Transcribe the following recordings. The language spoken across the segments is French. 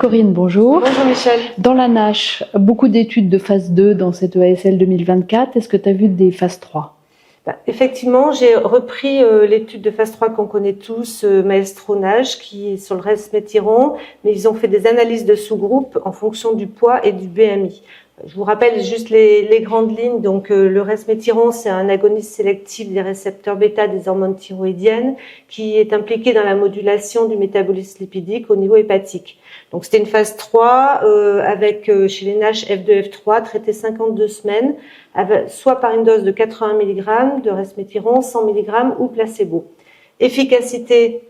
Corinne, bonjour. Bonjour Michel. Dans la NASH, beaucoup d'études de phase 2 dans cette EASL 2024. Est-ce que tu as vu des phases 3 ? Effectivement, j'ai repris l'étude de phase 3 qu'on connaît tous, Maestro NASH, qui est sur le resmetirom, mais ils ont fait des analyses de sous-groupes en fonction du poids et du BMI. Je vous rappelle juste les grandes lignes. Donc, le resmetirom, c'est un agoniste sélectif des récepteurs bêta des hormones thyroïdiennes qui est impliqué dans la modulation du métabolisme lipidique au niveau hépatique. Donc, c'était une phase 3 avec chez les NASH F2, F3, traité 52 semaines, soit par une dose de 80 mg de resmetirom, 100 mg ou placebo. Efficacité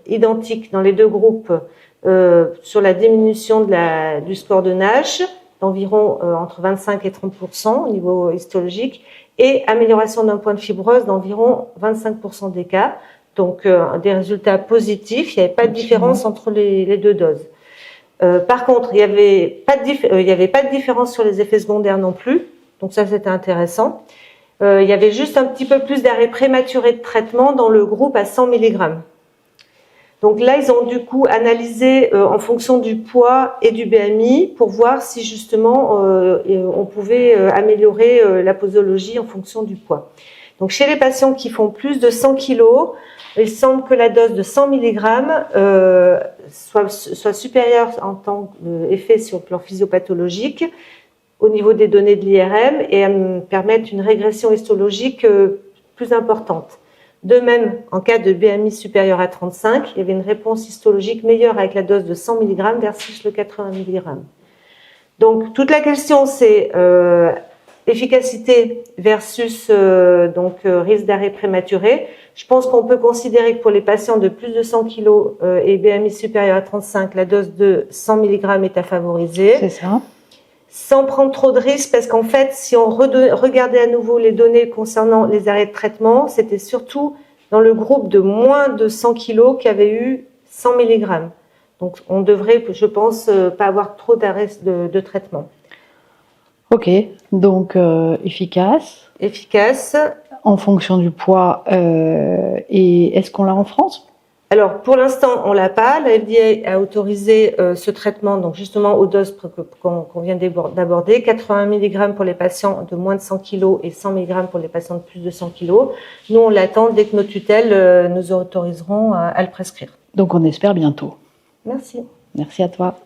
identique dans les deux groupes sur la diminution du score de NASH, d'environ entre 25 et 30% au niveau histologique, et amélioration d'un point de fibrose d'environ 25% des cas. Donc, des résultats positifs. Il n'y avait pas de différence entre les deux doses. Par contre, il n'y avait pas de différence sur les effets secondaires non plus. Donc ça, c'était intéressant. Il y avait juste un petit peu plus d'arrêt prématuré de traitement dans le groupe à 100 mg. Donc là, ils ont du coup analysé en fonction du poids et du BMI pour voir si justement on pouvait améliorer la posologie en fonction du poids. Donc chez les patients qui font plus de 100 kg, il semble que la dose de 100 mg soit supérieure en tant qu'effet sur le plan physiopathologique au niveau des données de l'IRM et permettre une régression histologique plus importante. De même, en cas de BMI supérieur à 35, il y avait une réponse histologique meilleure avec la dose de 100 mg versus le 80 mg. Donc, toute la question, c'est efficacité versus risque d'arrêt prématuré. Je pense qu'on peut considérer que pour les patients de plus de 100 kg et BMI supérieur à 35, la dose de 100 mg est à favoriser. C'est ça. Sans prendre trop de risques, parce qu'en fait, si on regardait à nouveau les données concernant les arrêts de traitement, c'était surtout dans le groupe de moins de 100 kg qui avait eu 100 mg. Donc, on devrait, je pense, pas avoir trop d'arrêts de traitement. Ok, donc efficace. Efficace. En fonction du poids. Et est-ce qu'on l'a en France ? Alors, pour l'instant, on l'a pas. La FDA a autorisé ce traitement, donc justement aux doses qu'on vient d'aborder, 80 mg pour les patients de moins de 100 kg et 100 mg pour les patients de plus de 100 kg. Nous, on l'attend dès que nos tutelles nous autoriseront à le prescrire. Donc, on espère bientôt. Merci. Merci à toi.